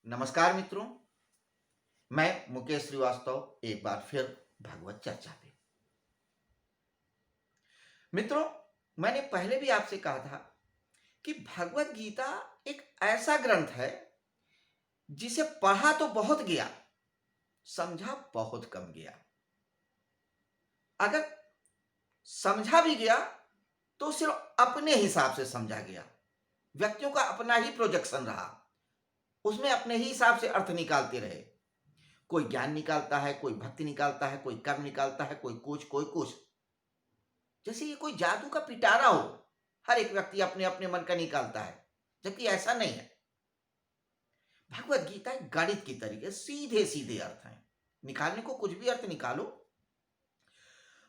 नमस्कार मित्रों, मैं मुकेश श्रीवास्तव एक बार फिर भगवत चर्चा पे। मित्रों, मैंने पहले भी आपसे कहा था कि भगवत गीता एक ऐसा ग्रंथ है जिसे पढ़ा तो बहुत गया, समझा बहुत कम गया। अगर समझा भी गया तो सिर्फ अपने हिसाब से समझा गया। व्यक्तियों का अपना ही प्रोजेक्शन रहा, उसमें अपने ही हिसाब से अर्थ निकालते रहे। कोई ज्ञान निकालता है, कोई भक्ति निकालता है, कोई कर्म निकालता है, कोई कुछ। जैसे ये कोई जादू का पिटारा हो। हर एक व्यक्ति अपने अपने मन का निकालता है, जबकि ऐसा नहीं है। भगवत गीता एक गणित की तरीके सीधे सीधे अर्थ हैं। निकालने को कुछ भी अर्थ निकालो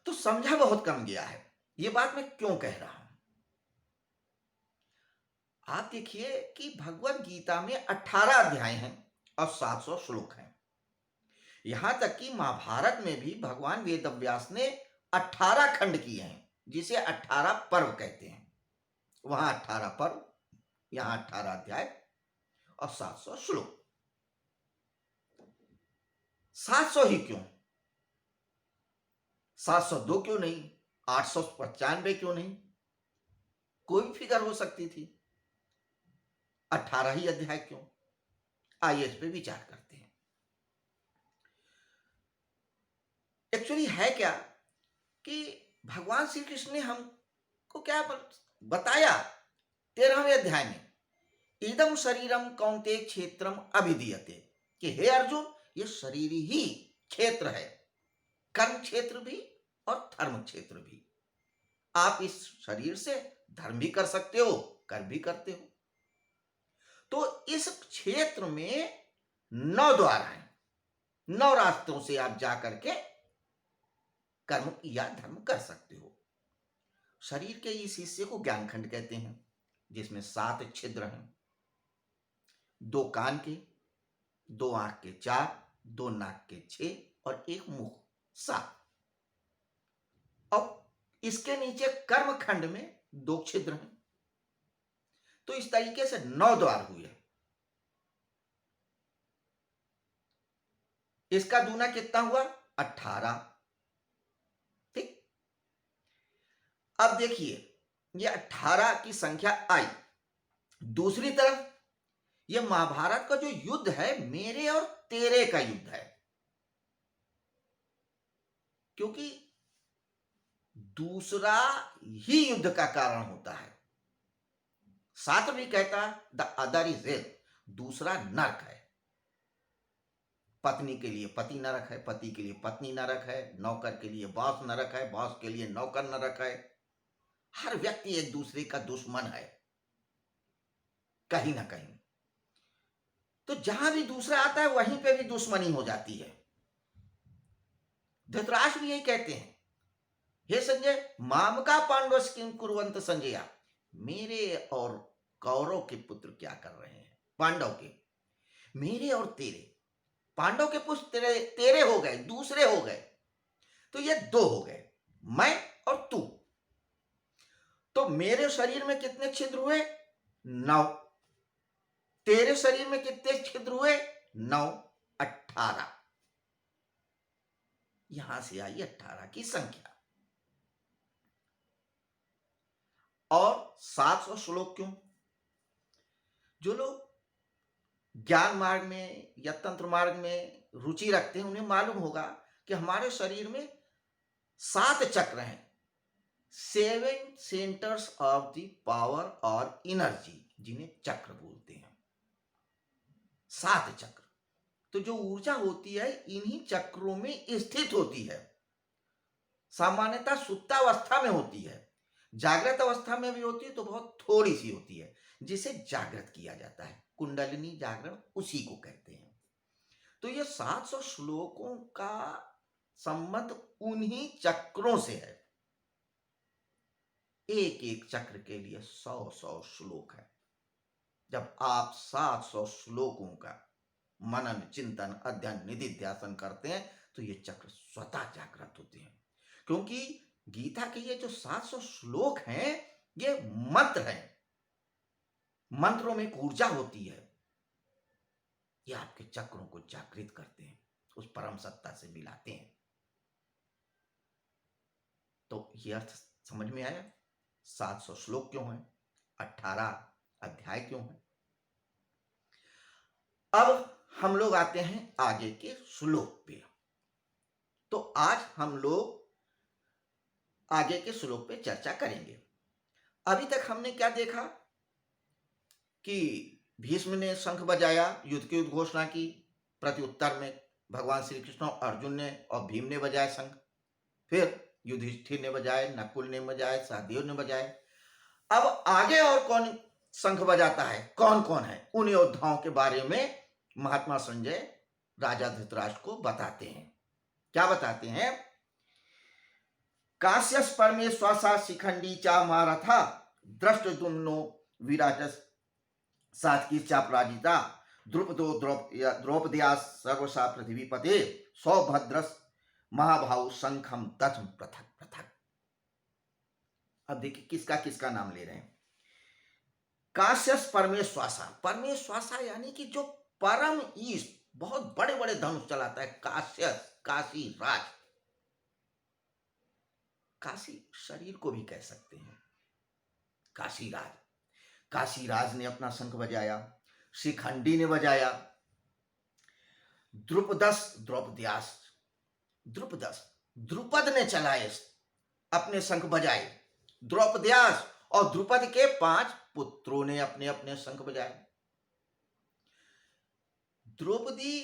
तो समझा बहुत कम गया है। ये बात मैं क्यों कह रहा हूं? आप देखिए कि भगवत गीता में 18 अध्याय हैं और 700 श्लोक हैं। यहां तक कि महाभारत में भी भगवान वेदव्यास ने 18 खंड किए हैं, जिसे 18 पर्व कहते हैं। वहां 18 पर्व, यहां 18 अध्याय और 700 श्लोक। 700 ही क्यों? 702 क्यों नहीं? 895 क्यों नहीं? कोई भी फिगर हो सकती थी। 18 ही अध्याय क्यों? आइए इस पे विचार करते हैं। एक्चुअली है क्या कि भगवान श्री कृष्ण ने हमको क्या बताया 13वें अध्याय में, इदम शरीरम कौन्तेय क्षेत्रम अभिधीयते, कि हे अर्जुन, ये शरीर ही क्षेत्र है, कर्म क्षेत्र भी और धर्म क्षेत्र भी। आप इस शरीर से धर्म भी कर सकते हो, कर्म भी करते हो। तो इस क्षेत्र में 9 द्वार हैं, 9 रास्तों से आप जा करके कर्म या धर्म कर सकते हो। शरीर के इस हिस्से को ज्ञानखंड कहते हैं, जिसमें 7 छिद्र हैं। 2 कान के, 2 आंख के 4, 2 नाक के 6 और 1 मुख 7। और इसके नीचे कर्म खंड में 2 छिद्र हैं। तो इस तरीके से 9 द्वार हुए। इसका दूना कितना हुआ? 18। ठीक। अब देखिए, ये 18 की संख्या आई। दूसरी तरफ ये महाभारत का जो युद्ध है, मेरे और तेरे का युद्ध है। क्योंकि दूसरा ही युद्ध का कारण होता है। शास्त्र भी कहता द अदर इज हेल, दूसरा नरक है। पत्नी के लिए पति नरक है, पति के लिए पत्नी नरक है, नौकर के लिए बॉस नरक है, बॉस के लिए नौकर नरक है। हर व्यक्ति एक दूसरे का दुश्मन है कहीं ना कहीं। तो जहां भी दूसरा आता है वहीं पे भी दुश्मनी हो जाती है। धृतराष्ट्र भी यही कहते हैं, हे संजय, माम का पांडव किम कुर्वंत संजय, मेरे और कौरव के पुत्र क्या कर रहे हैं? पांडव के, मेरे और तेरे। पांडव के पुत्र तेरे तेरे हो गए, दूसरे हो गए, तो ये 2 हो गए, मैं और तू। तो मेरे शरीर में कितने छिद्र हुए? 9। तेरे शरीर में कितने छिद्र हुए? 9, 18। यहां से आई 18 की संख्या। और 700 श्लोक क्यों? जो लोग ज्ञान मार्ग में या तंत्र मार्ग में रुचि रखते हैं, उन्हें मालूम होगा कि हमारे शरीर में 7 चक्र हैं, 7 सेंटर्स ऑफ द पावर और एनर्जी, जिन्हें चक्र बोलते हैं। 7 चक्र। तो जो ऊर्जा होती है इन्हीं चक्रों में स्थित होती है। सामान्यतः सुप्तावस्था में होती है, जागृत अवस्था में भी होती है तो बहुत थोड़ी सी होती है, जिसे जागृत किया जाता है। कुंडलिनी जागरण उसी को कहते हैं। तो ये 700 श्लोकों का संबंध उन्हीं चक्रों से है। एक एक चक्र के लिए 100 श्लोक है। जब आप 700 श्लोकों का मनन, चिंतन, अध्ययन, निधिध्यासन करते हैं तो ये चक्र स्वतः जागृत होते हैं। क्योंकि गीता के ये जो 700 श्लोक हैं, ये मंत्र हैं। मंत्रों में एक ऊर्जा होती है। ये आपके चक्रों को जागृत करते हैं, उस परम सत्ता से मिलाते हैं। तो ये अर्थ समझ में आया? 700 श्लोक क्यों हैं, 18 अध्याय क्यों हैं? अब हम लोग आते हैं आगे के श्लोक पे। तो आज हम लोग आगे के श्लोक पे चर्चा करेंगे। अभी तक हमने क्या देखा कि भीष्म ने शंख बजाया, युद्ध की उद्घोषणा की, प्रत्युत्तर में भगवान श्री कृष्ण और अर्जुन ने और भीम ने बजाया शंख, फिर युधिष्ठिर ने बजाए, नकुल ने बजाए, सहदेव ने बजाए। अब आगे और कौन शंख बजाता है, कौन कौन है, उन योद्धाओं के बारे में महात्मा संजय राजा धृतराष्ट्र को बताते हैं। क्या बताते हैं? काश्यप परमेश्वर शिखंडी चा महारथा दृष्टद्युम्नो विराजस सात्कीर्चा पराजिता द्रुपदो द्रौपदया सर्वसा पृथ्वीपते सौभद्रस महाभाव शंखम तथम पृथक पृथक। अब देखिए किसका किसका नाम ले रहे हैं। काश्यप परमेश्वासा, परमेश्वासा यानी कि जो परम ईश, बहुत बड़े बड़े धनुष चलाता है, काश्यप, काशी राज। काशी शरीर को भी कह सकते हैं, काशी राज। काशी राज ने अपना शंख बजाया, शिखंडी ने बजाया, द्रुपदस द्रौपद्यास, द्रुपद ने चलाए अपने शंख बजाए, द्रौपद्यास और द्रुपद के 5 पुत्रों ने अपने अपने शंख बजाए। द्रौपदी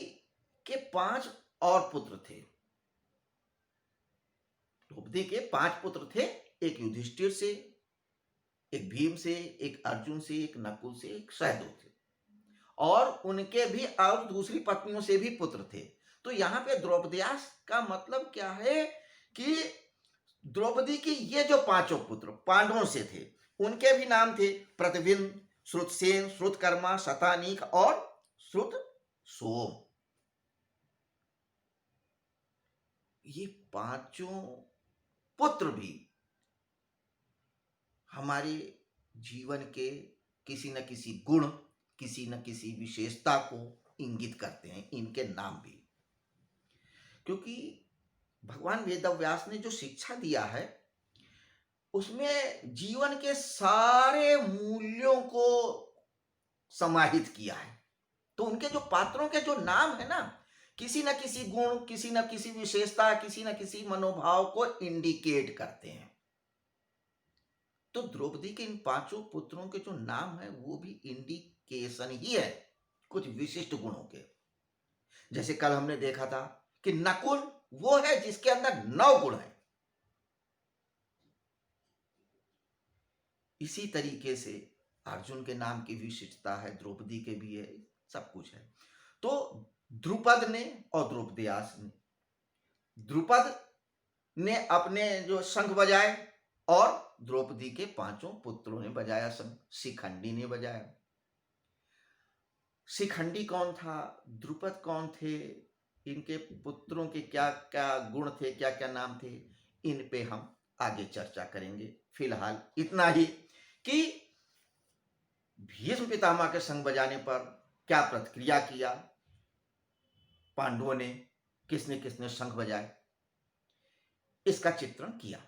के 5 और पुत्र थे, द्रौपदी के 5 पुत्र थे, एक युधिष्ठिर से, एक भीम से, एक अर्जुन से, एक नकुल से, एक सहदेव से, और उनके भी और दूसरी पत्नियों से भी पुत्र थे। तो यहाँ पे द्रौपद्यास का मतलब क्या है कि द्रौपदी की ये जो 5 पुत्र पांडवों से थे, उनके भी नाम थे, प्रतिबिंब, श्रुतसेन, श्रुतकर्मा, शतानीक और श्रुतसोम। ये 5 पुत्र भी हमारे जीवन के किसी न किसी गुण, किसी न किसी विशेषता को इंगित करते हैं, इनके नाम भी। क्योंकि भगवान वेदव्यास ने जो शिक्षा दिया है उसमें जीवन के सारे मूल्यों को समाहित किया है। तो उनके जो पात्रों के जो नाम है ना, किसी न किसी गुण, किसी न किसी विशेषता, किसी न किसी मनोभाव को इंडिकेट करते हैं। तो द्रौपदी के इन 5 पुत्रों के जो नाम है वो भी इंडिकेशन ही है कुछ विशिष्ट गुणों के। जैसे कल हमने देखा था कि नकुल वो है जिसके अंदर 9 गुण है। इसी तरीके से अर्जुन के नाम की विशिष्टता है, द्रौपदी के भी है, सब कुछ है। तो द्रुपद ने और द्रौपदयास ने, द्रुपद ने अपने जो शंख बजाए और द्रौपदी के 5 पुत्रों ने बजाया शंख। शिखंडी ने बजाया। शिखंडी कौन था, द्रुपद कौन थे, इनके पुत्रों के क्या क्या गुण थे, क्या क्या नाम थे, इन पे हम आगे चर्चा करेंगे। फिलहाल इतना ही कि भीष्म पितामह के शंख बजाने पर क्या प्रतिक्रिया किया पांडवों ने, किसने किसने शंख बजाए, इसका चित्रण किया।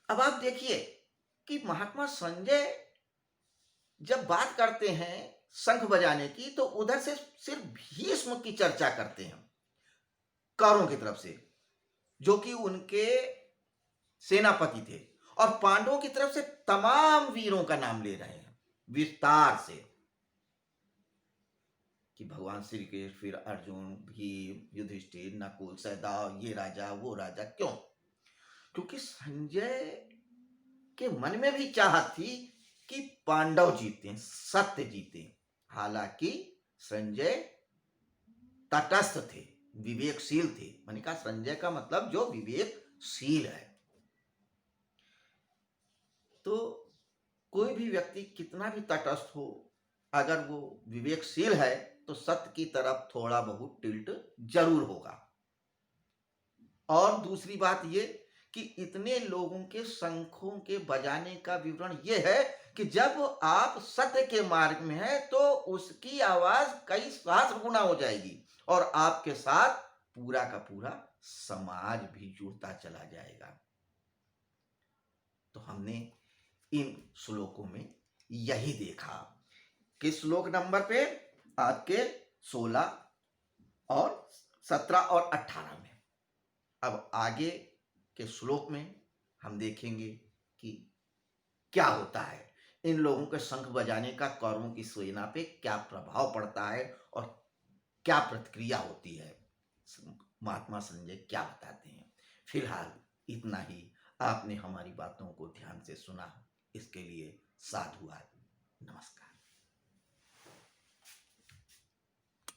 अब आप देखिए कि महात्मा संजय जब बात करते हैं शंख बजाने की तो उधर से सिर्फ भीष्म की चर्चा करते हैं कौरवों की तरफ से, जो कि उनके सेनापति थे, और पांडवों की तरफ से तमाम वीरों का नाम ले रहे हैं विस्तार से कि भगवान श्री कृष्ण, फिर अर्जुन, भीम, युधिष्ठिर, नकुल, सहदेव, ये राजा वो राजा। क्यों? क्योंकि संजय के मन में भी चाहत थी कि पांडव जीते, सत्य जीते। हालांकि संजय तटस्थ थे, विवेकशील थे। मैंने कहा संजय का मतलब जो विवेकशील है। तो कोई भी व्यक्ति कितना भी तटस्थ हो, अगर वो विवेकशील है तो सत्य की तरफ थोड़ा बहुत टिल्ट जरूर होगा। और दूसरी बात ये कि इतने लोगों के शंखों के बजाने का विवरण ये है कि जब आप सत्य के मार्ग में हैं तो उसकी आवाज कई सहस्र गुना हो जाएगी और आपके साथ पूरा का पूरा समाज भी जुड़ता चला जाएगा। तो हमने इन श्लोकों में यही देखा। किस श्लोक नंबर पे? आपके 16 और 17 और 18 में। अब आगे के श्लोक में हम देखेंगे कि क्या होता है, इन लोगों के शंख बजाने का कौरवों की सेना पे क्या प्रभाव पड़ता है और क्या प्रतिक्रिया होती है, महात्मा संजय क्या बताते हैं। फिलहाल इतना ही। आपने हमारी बातों को ध्यान से सुना, इसके लिए साधुवाद। नमस्कार।